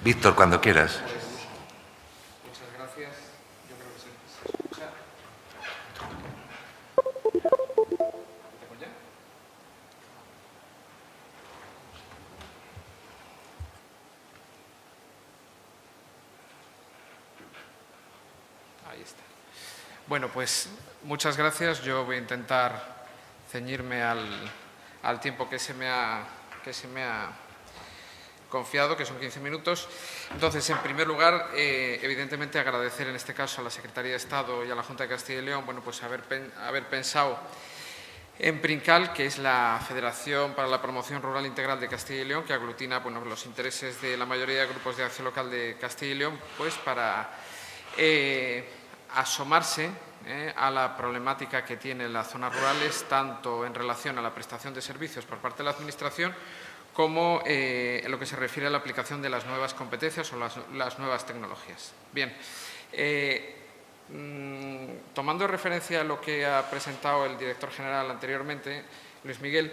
Víctor, cuando quieras. Muchas gracias. Yo creo que se escucha. ¿Empezamos ya? Ahí está. Bueno, pues muchas gracias. Yo voy a intentar ceñirme al tiempo que se me ha confiado, que son 15 minutos. Entonces, en primer lugar, evidentemente agradecer en este caso a la Secretaría de Estado y a la Junta de Castilla y León, bueno, pues haber pensado en PRINCAL, que es la Federación para la Promoción Rural Integral de Castilla y León, que aglutina, bueno, los intereses de la mayoría de grupos de acción local de Castilla y León, pues para asomarse a la problemática que tienen las zonas rurales, tanto en relación a la prestación de servicios por parte de la Administración, como en lo que se refiere a la aplicación de las nuevas competencias o las nuevas tecnologías. Bien, tomando referencia a lo que ha presentado el director general anteriormente, Luis Miguel,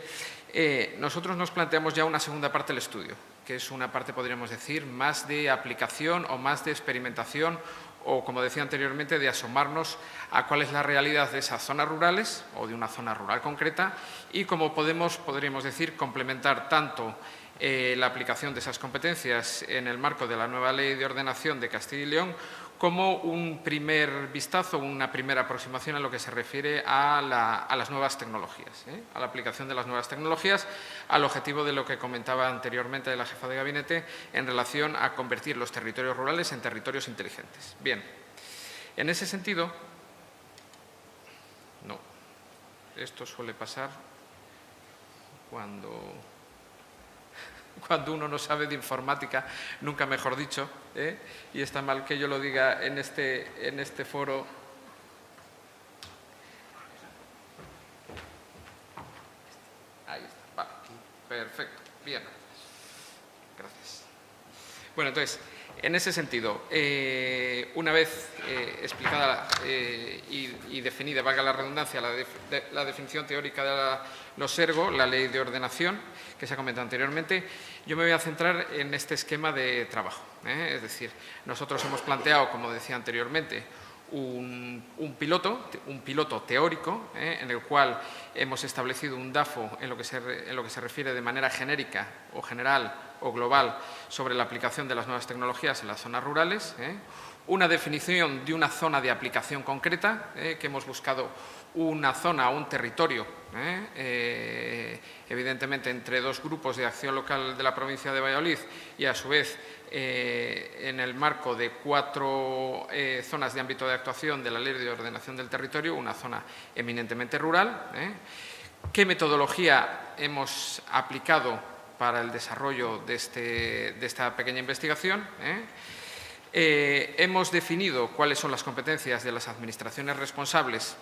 nosotros nos planteamos ya una segunda parte del estudio, que es una parte, podríamos decir, más de aplicación o más de experimentación o, como decía anteriormente, de asomarnos a cuál es la realidad de esas zonas rurales o de una zona rural concreta y cómo podríamos decir, complementar tanto la aplicación de esas competencias en el marco de la nueva Ley de Ordenación de Castilla y León como un primer vistazo, una primera aproximación a lo que se refiere a las nuevas tecnologías, a la aplicación de las nuevas tecnologías, al objetivo de lo que comentaba anteriormente la jefa de gabinete en relación a convertir los territorios rurales en territorios inteligentes. Bien, en ese sentido, no, esto suele pasar cuando uno no sabe de informática, nunca mejor dicho, y está mal que yo lo diga en este foro. Ahí está, vale, perfecto, bien, gracias. Bueno, entonces, en ese sentido, una vez explicada y definida, valga la redundancia, la definición teórica de los ERGO, la Ley de Ordenación, que se ha comentado anteriormente, yo me voy a centrar en este esquema de trabajo. Es decir, nosotros hemos planteado, como decía anteriormente, un piloto teórico, en el cual hemos establecido un DAFO en lo que se refiere de manera genérica o general o global sobre la aplicación de las nuevas tecnologías en las zonas rurales, una definición de una zona de aplicación concreta, que hemos buscado una zona o un territorio, evidentemente entre dos grupos de acción local de la provincia de Valladolid y a su vez en el marco de 4 zonas de ámbito de actuación de la Ley de Ordenación del Territorio, una zona eminentemente rural. ¿Qué metodología hemos aplicado para el desarrollo de esta pequeña investigación? Hemos definido cuáles son las competencias de las administraciones responsables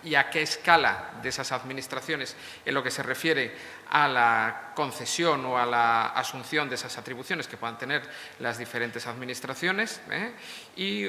y a qué escala de esas administraciones en lo que se refiere a la concesión o a la asunción de esas atribuciones que puedan tener las diferentes administraciones y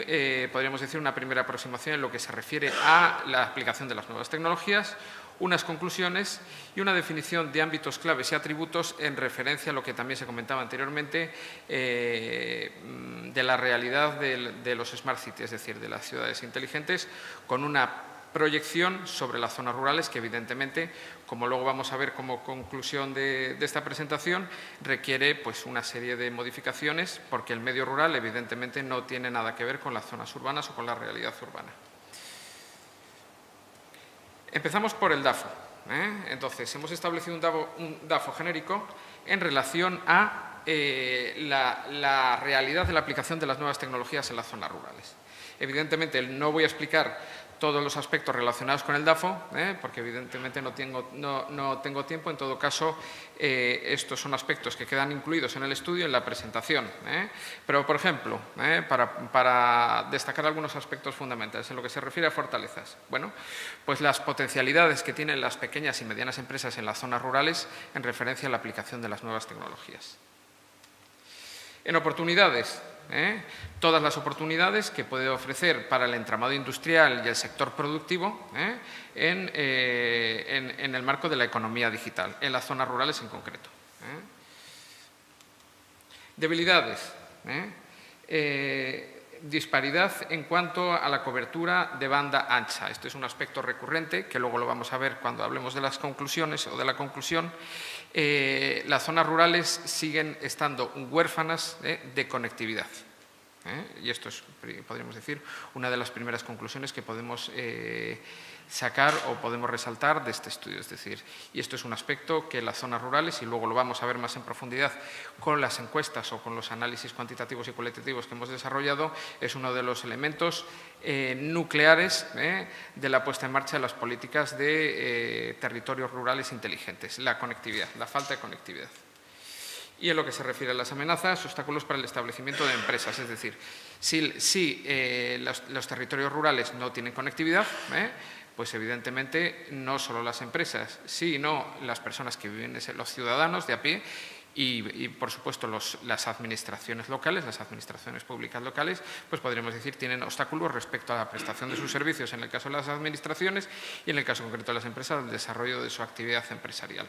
podríamos decir una primera aproximación en lo que se refiere a la aplicación de las nuevas tecnologías, unas conclusiones y una definición de ámbitos claves y atributos en referencia a lo que también se comentaba anteriormente de la realidad de los Smart Cities, es decir, de las ciudades inteligentes, con una proyección sobre las zonas rurales que evidentemente, como luego vamos a ver como conclusión de esta presentación, requiere pues, una serie de modificaciones porque el medio rural evidentemente no tiene nada que ver con las zonas urbanas o con la realidad urbana. Empezamos por el DAFO. Entonces, hemos establecido un DAFO genérico en relación a la realidad de la aplicación de las nuevas tecnologías en las zonas rurales. Evidentemente, no voy a explicar todos los aspectos relacionados con el DAFO, porque evidentemente no tengo tiempo. En todo caso, estos son aspectos que quedan incluidos en el estudio, en la presentación. Pero, por ejemplo, para destacar algunos aspectos fundamentales en lo que se refiere a fortalezas, bueno, pues las potencialidades que tienen las pequeñas y medianas empresas en las zonas rurales en referencia a la aplicación de las nuevas tecnologías. En oportunidades, todas las oportunidades que puede ofrecer para el entramado industrial y el sector productivo en el marco de la economía digital, en las zonas rurales en concreto. Debilidades. Disparidad en cuanto a la cobertura de banda ancha. Este es un aspecto recurrente, que luego lo vamos a ver cuando hablemos de las conclusiones o de la conclusión. Las zonas rurales siguen estando huérfanas de conectividad. Y esto es, podríamos decir, una de las primeras conclusiones que podemos sacar o podemos resaltar de este estudio. Es decir, y esto es un aspecto que las zonas rurales, y luego lo vamos a ver más en profundidad con las encuestas o con los análisis cuantitativos y cualitativos que hemos desarrollado, es uno de los elementos nucleares de la puesta en marcha de las políticas de territorios rurales inteligentes, la conectividad, la falta de conectividad. Y en lo que se refiere a las amenazas, obstáculos para el establecimiento de empresas. Es decir, si los territorios rurales no tienen conectividad, pues evidentemente no solo las empresas, sino las personas que viven, los ciudadanos de a pie y por supuesto, las administraciones locales, las administraciones públicas locales, pues podríamos decir tienen obstáculos respecto a la prestación de sus servicios en el caso de las administraciones y en el caso concreto de las empresas, el desarrollo de su actividad empresarial.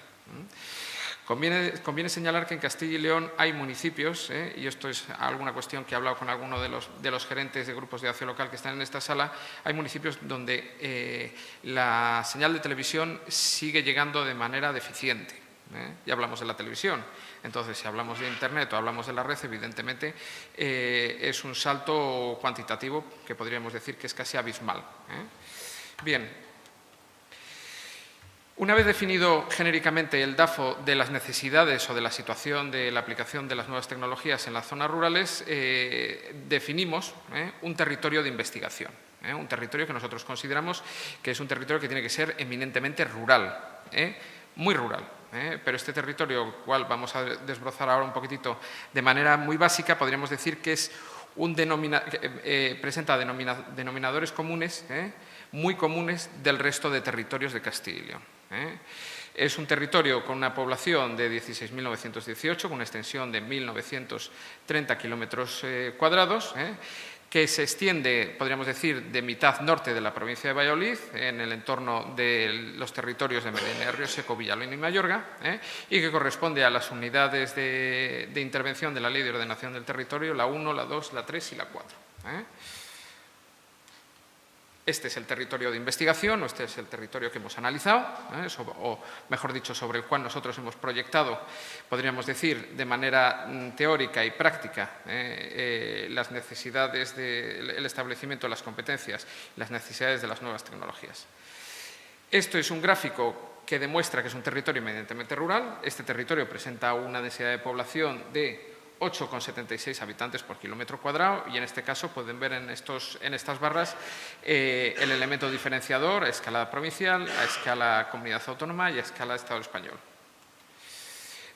Conviene señalar que en Castilla y León hay municipios, y esto es alguna cuestión que he hablado con alguno de los gerentes de grupos de acción local que están en esta sala, hay municipios donde la señal de televisión sigue llegando de manera deficiente. Ya hablamos de la televisión, entonces si hablamos de Internet o hablamos de la red, evidentemente es un salto cuantitativo que podríamos decir que es casi abismal. Bien. Una vez definido genéricamente el DAFO de las necesidades o de la situación de la aplicación de las nuevas tecnologías en las zonas rurales, definimos un territorio de investigación, un territorio que nosotros consideramos que es un territorio que tiene que ser eminentemente rural, muy rural. Pero este territorio, cual vamos a desbrozar ahora un poquitito de manera muy básica, podríamos decir que es presenta denominadores comunes, muy comunes del resto de territorios de Castilla y León. Es un territorio con una población de 16.918, con una extensión de 1.930 kilómetros cuadrados, que se extiende, podríamos decir, de mitad norte de la provincia de Valladolid, en el entorno de los territorios de Medina de Río Seco, Villalón y Mayorga, y que corresponde a las unidades de intervención de la Ley de Ordenación del Territorio, la 1, la 2, la 3 y la 4. Este es el territorio de investigación, o este es el territorio que hemos analizado, o mejor dicho, sobre el cual nosotros hemos proyectado, podríamos decir, de manera teórica y práctica, las necesidades del establecimiento de las competencias, las necesidades de las nuevas tecnologías. Esto es un gráfico que demuestra que es un territorio eminentemente rural. Este territorio presenta una densidad de población de 8,76 habitantes por kilómetro cuadrado y en este caso pueden ver en estas barras el elemento diferenciador a escala provincial, a escala comunidad autónoma y a escala Estado español.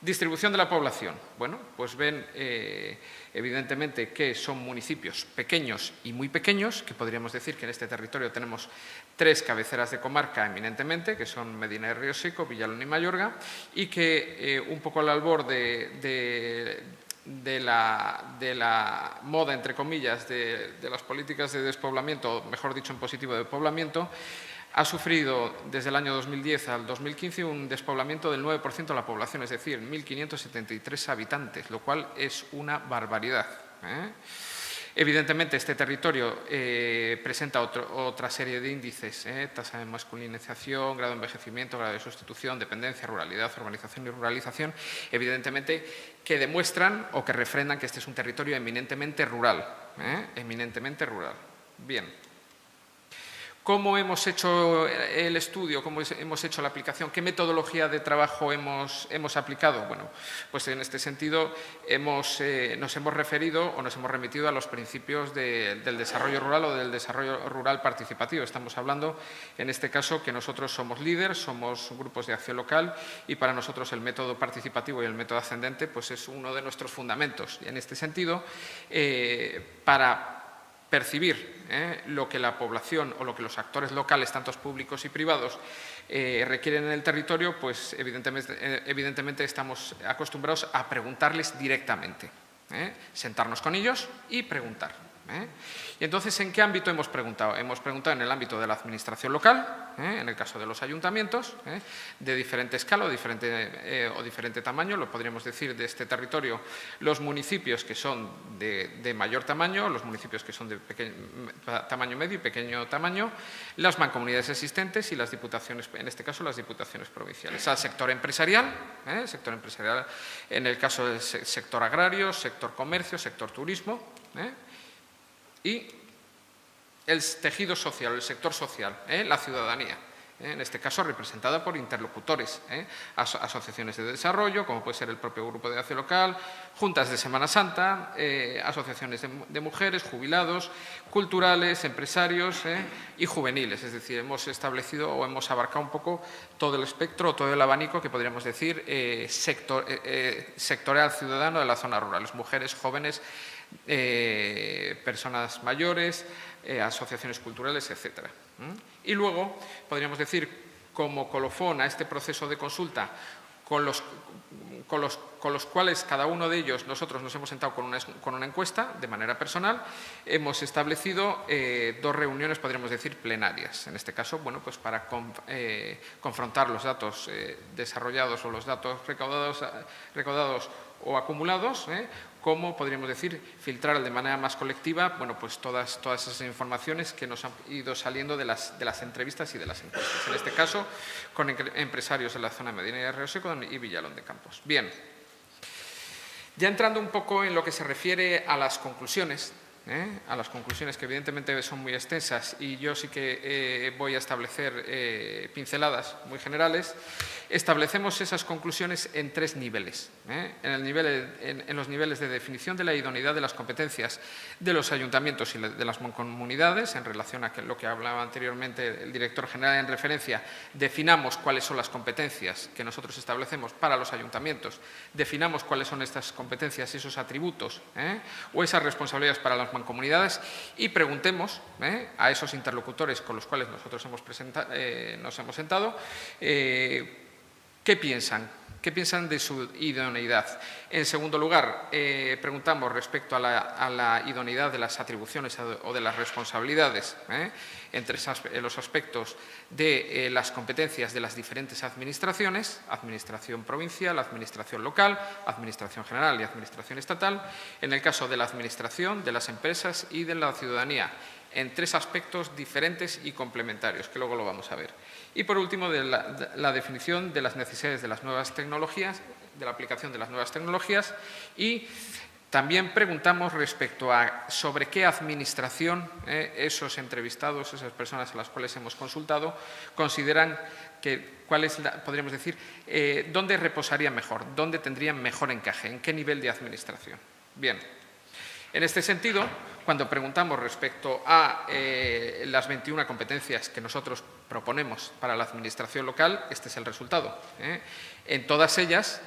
Distribución de la población. Bueno, pues ven evidentemente que son municipios pequeños y muy pequeños, que podríamos decir que en este territorio tenemos 3 cabeceras de comarca eminentemente, que son Medina de Río Seco, Villalón y Mayorga, y que un poco al albor de la moda, entre comillas, de las políticas de despoblamiento, mejor dicho, en positivo de poblamiento, ha sufrido desde el año 2010 al 2015 un despoblamiento del 9% de la población, es decir, 1.573 habitantes, lo cual es una barbaridad. Evidentemente, este territorio presenta otra serie de índices, tasa de masculinización, grado de envejecimiento, grado de sustitución, dependencia, ruralidad, urbanización y ruralización, evidentemente que demuestran o que refrendan que este es un territorio eminentemente rural. Eminentemente rural. Bien. ¿Cómo hemos hecho el estudio? ¿Cómo hemos hecho la aplicación? ¿Qué metodología de trabajo hemos aplicado? Bueno, pues en este sentido nos hemos referido o nos hemos remitido a los principios del desarrollo rural o del desarrollo rural participativo. Estamos hablando, en este caso, que nosotros somos líderes, somos grupos de acción local y para nosotros el método participativo y el método ascendente pues es uno de nuestros fundamentos. Y en este sentido, para percibir lo que la población o lo que los actores locales, tanto públicos y privados, requieren en el territorio, pues evidentemente estamos acostumbrados a preguntarles directamente. Sentarnos con ellos y preguntar. Y entonces, ¿en qué ámbito hemos preguntado? Hemos preguntado en el ámbito de la administración local, en el caso de los ayuntamientos, de diferente escala o diferente tamaño, lo podríamos decir de este territorio, los municipios que son de mayor tamaño, los municipios que son de tamaño medio y pequeño tamaño, las mancomunidades existentes y las diputaciones, en este caso las diputaciones provinciales. Al sector empresarial en el caso del sector agrario, sector comercio, sector turismo, y el tejido social, el sector social, la ciudadanía, en este caso representada por interlocutores, asociaciones de desarrollo, como puede ser el propio Grupo de Acción Local, juntas de Semana Santa, asociaciones de mujeres, jubilados, culturales, empresarios y juveniles. Es decir, hemos establecido o hemos abarcado un poco todo el espectro, todo el abanico que podríamos decir sectorial ciudadano de las zonas rurales, mujeres, jóvenes, personas mayores, asociaciones culturales, etcétera. Y luego, podríamos decir, como colofón a este proceso de consulta, con los cuales cada uno de ellos nosotros nos hemos sentado con una encuesta de manera personal, hemos establecido 2 reuniones, podríamos decir, plenarias. En este caso, bueno, pues para confrontar los datos desarrollados o los datos recaudados o acumulados, cómo, podríamos decir, filtrar de manera más colectiva, bueno, pues todas esas informaciones que nos han ido saliendo de las entrevistas y de las encuestas. En este caso, con empresarios de la zona medina de Río Seco y Villalón de Campos. Bien, ya entrando un poco en lo que se refiere a las conclusiones, que evidentemente son muy extensas y yo sí que voy a establecer pinceladas muy generales, establecemos esas conclusiones en 3 niveles. En los niveles de definición de la idoneidad de las competencias de los ayuntamientos y de las mancomunidades, en relación a lo que hablaba anteriormente el director general en referencia, definamos cuáles son las competencias que nosotros establecemos para los ayuntamientos, definamos cuáles son estas competencias y esos atributos o esas responsabilidades para las mancomunidades y preguntemos a esos interlocutores con los cuales nosotros nos hemos sentado ¿qué piensan? ¿Qué piensan de su idoneidad? En segundo lugar, preguntamos respecto a la idoneidad de las atribuciones o de las responsabilidades entre los aspectos de las competencias de las diferentes administraciones, administración provincial, administración local, administración general y administración estatal, en el caso de la administración, de las empresas y de la ciudadanía, en 3 aspectos diferentes y complementarios, que luego lo vamos a ver. Y por último, de la definición de las necesidades de las nuevas tecnologías, de la aplicación de las nuevas tecnologías y también preguntamos respecto a sobre qué administración esos entrevistados, esas personas a las cuales hemos consultado, consideran podríamos decir, dónde reposarían mejor, dónde tendrían mejor encaje, en qué nivel de administración. Bien. En este sentido, cuando preguntamos respecto a las 21 competencias que nosotros proponemos para la administración local, este es el resultado. En todas ellas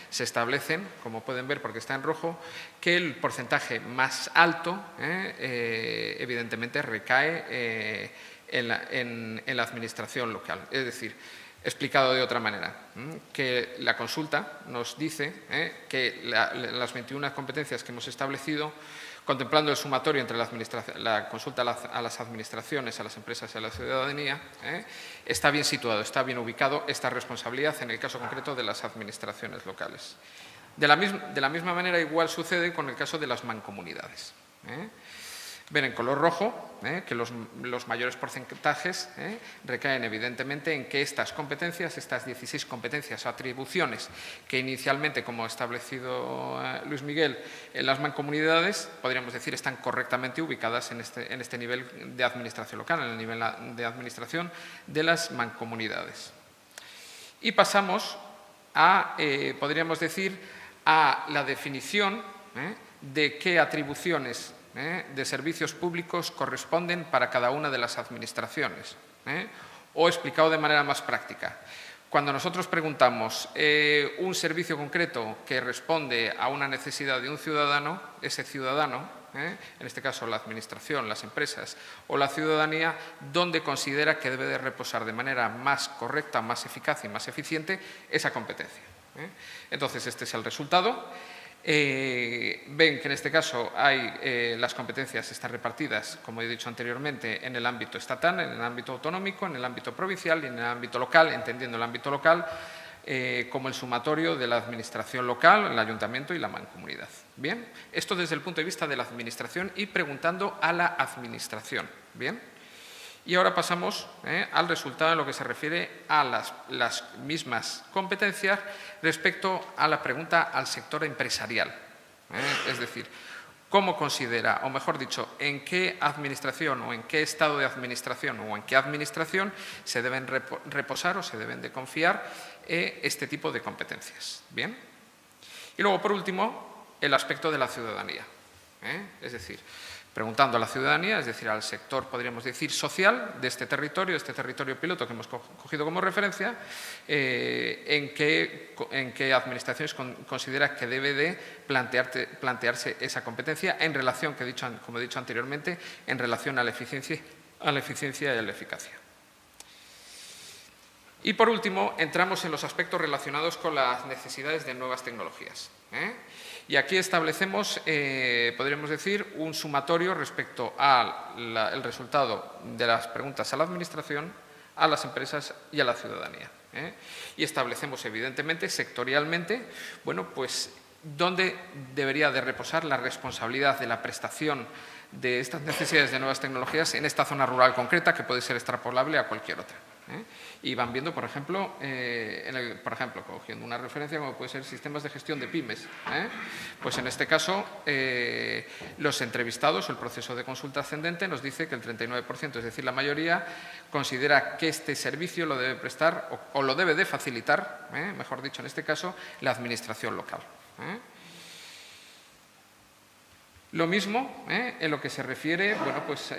se establecen, como pueden ver porque está en rojo, que el porcentaje más alto evidentemente recae en la administración local. Es decir, explicado de otra manera, que la consulta nos dice que las 21 competencias que hemos establecido, contemplando el sumatorio entre la consulta a las administraciones, a las empresas y a la ciudadanía, está bien situado, está bien ubicado esta responsabilidad en el caso concreto de las administraciones locales. De la misma manera, igual sucede con el caso de las mancomunidades. Ven en color rojo que los mayores porcentajes recaen evidentemente en que estas competencias, estas 16 competencias o atribuciones que inicialmente, como ha establecido Luis Miguel, en las mancomunidades, podríamos decir, están correctamente ubicadas en este nivel de administración local, en el nivel de administración de las mancomunidades. Y pasamos a, podríamos decir, a la definición de qué atribuciones de servicios públicos corresponden para cada una de las administraciones. O explicado de manera más práctica, cuando nosotros preguntamos un servicio concreto que responde a una necesidad de un ciudadano, ese ciudadano, en este caso la administración, las empresas o la ciudadanía, ¿dónde considera que debe de reposar de manera más correcta, más eficaz y más eficiente esa competencia? Entonces, este es el resultado. ven que en este caso las competencias están repartidas, como he dicho anteriormente, en el ámbito estatal, en el ámbito autonómico, en el ámbito provincial y en el ámbito local, entendiendo el ámbito local como el sumatorio de la administración local, el ayuntamiento y la mancomunidad. Bien, esto desde el punto de vista de la administración y preguntando a la administración. Bien. Y ahora pasamos al resultado en lo que se refiere a las mismas competencias respecto a la pregunta al sector empresarial. Es decir, ¿cómo considera, o mejor dicho, en qué administración o en qué estado de administración o en qué administración se deben reposar o se deben de confiar este tipo de competencias? Bien. Y luego, por último, el aspecto de la ciudadanía. Es decir, preguntando a la ciudadanía, es decir, al sector, podríamos decir, social de este territorio piloto que hemos cogido como referencia, en qué administraciones considera que debe de plantearse esa competencia en relación, como he dicho anteriormente, en relación a la eficiencia y a la eficacia. Y por último, entramos en los aspectos relacionados con las necesidades de nuevas tecnologías. Y aquí establecemos, podríamos decir, un sumatorio respecto al resultado de las preguntas a la Administración, a las empresas y a la ciudadanía. Y establecemos, evidentemente, sectorialmente, bueno, pues, dónde debería de reposar la responsabilidad de la prestación de estas necesidades de nuevas tecnologías en esta zona rural concreta, que puede ser extrapolable a cualquier otra. Y van viendo, por ejemplo, cogiendo una referencia como puede ser sistemas de gestión de pymes. Pues en este caso, los entrevistados, el proceso de consulta ascendente nos dice que el 39%, es decir, la mayoría, considera que este servicio lo debe prestar o lo debe de facilitar, mejor dicho, en este caso, la administración local. Lo mismo en lo que se refiere bueno, pues,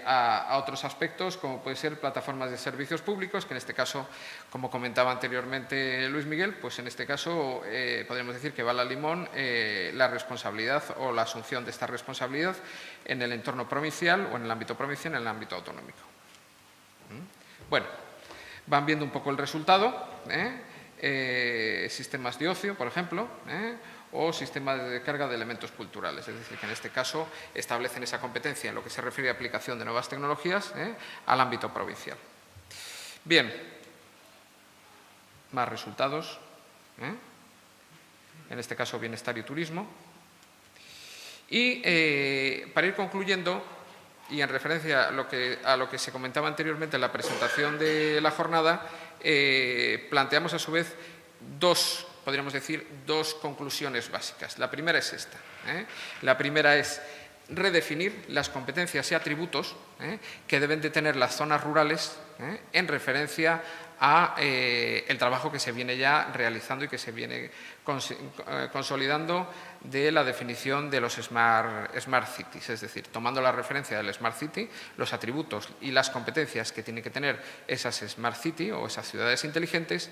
a otros aspectos, como puede ser plataformas de servicios públicos, que en este caso, como comentaba anteriormente Luis Miguel, pues en este caso podríamos decir que va al limón la responsabilidad o la asunción de esta responsabilidad en el entorno provincial o en el ámbito provincial, en el ámbito autonómico. Bueno, van viendo un poco el resultado, sistemas de ocio, por ejemplo, o sistemas de carga de elementos culturales. Es decir, que en este caso establecen esa competencia en lo que se refiere a aplicación de nuevas tecnologías al ámbito provincial. Bien, más resultados. En este caso, bienestar y turismo. Y para ir concluyendo, y en referencia a lo que se comentaba anteriormente en la presentación de la jornada, planteamos a su vez podríamos decir, dos conclusiones básicas. La primera es esta. La primera es redefinir las competencias y atributos que deben de tener las zonas rurales en referencia a el trabajo que se viene ya realizando y que se viene consolidando de la definición de los Smart Cities, es decir, tomando la referencia del Smart City, los atributos y las competencias que tienen que tener esas Smart City o esas ciudades inteligentes,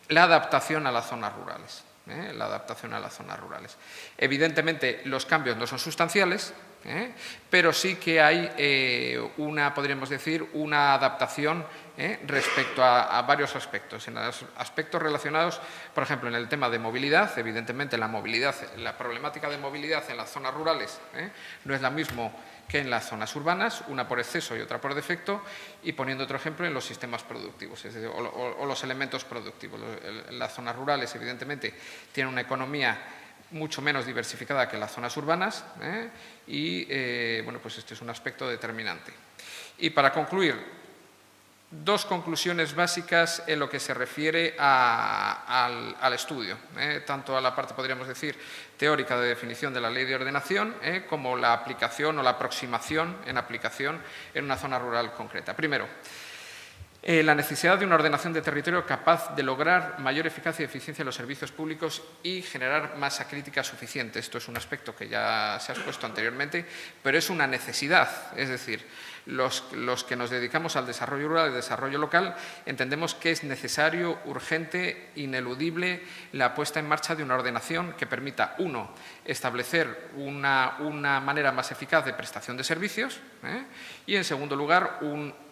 la adaptación a las zonas rurales. La adaptación a las zonas rurales. Evidentemente, los cambios no son sustanciales, pero sí que hay podríamos decir, una adaptación respecto a varios aspectos. En los aspectos relacionados, por ejemplo, en el tema de movilidad, evidentemente la problemática de movilidad en las zonas rurales no es la misma que en las zonas urbanas, una por exceso y otra por defecto, y poniendo otro ejemplo en los sistemas productivos, es decir, o los elementos productivos. Las zonas rurales, evidentemente, tienen una economía mucho menos diversificada que las zonas urbanas y, bueno, pues este es un aspecto determinante. Y para concluir, dos conclusiones básicas en lo que se refiere al estudio, tanto a la parte, podríamos decir, teórica de definición de la ley de ordenación, como la aplicación o la aproximación en aplicación en una zona rural concreta. Primero, la necesidad de una ordenación de territorio capaz de lograr mayor eficacia y eficiencia en los servicios públicos y generar masa crítica suficiente. Esto es un aspecto que ya se ha expuesto anteriormente, pero es una necesidad. Es decir, los que nos dedicamos al desarrollo rural y al desarrollo local entendemos que es necesario, urgente, ineludible la puesta en marcha de una ordenación que permita, uno, establecer una manera más eficaz de prestación de servicios y, en segundo lugar,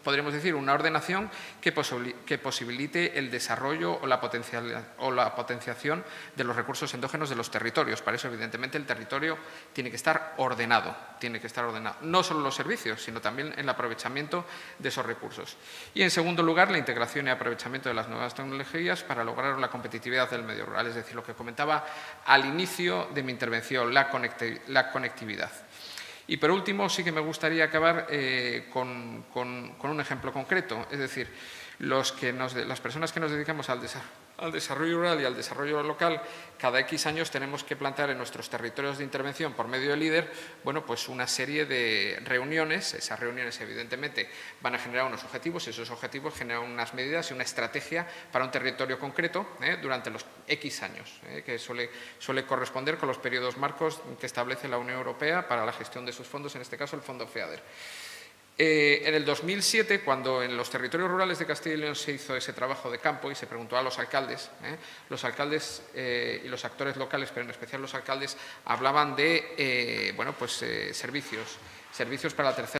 podríamos decir, una ordenación que posibilite el desarrollo o la potenciación de los recursos endógenos de los territorios. Para eso, evidentemente, el territorio tiene que estar ordenado, no solo los servicios, sino también el aprovechamiento de esos recursos. Y, en segundo lugar, la integración y aprovechamiento de las nuevas tecnologías para lograr la competitividad del medio rural, es decir, lo que comentaba al inicio de mi intervención, la conectividad. Y, por último, sí que me gustaría acabar con un ejemplo concreto, es decir, las personas que nos dedicamos al desarrollo rural y al desarrollo local, cada X años tenemos que plantear en nuestros territorios de intervención por medio de LEADER, bueno, pues una serie de reuniones. Esas reuniones, evidentemente, van a generar unos objetivos y esos objetivos generan unas medidas y una estrategia para un territorio concreto durante los X años, que suele corresponder con los periodos marcos que establece la Unión Europea para la gestión de sus fondos, en este caso el Fondo FEADER. En el 2007, cuando en los territorios rurales de Castilla y León se hizo ese trabajo de campo y se preguntó a los alcaldes y los actores locales, pero en especial los alcaldes, hablaban de servicios para la tercera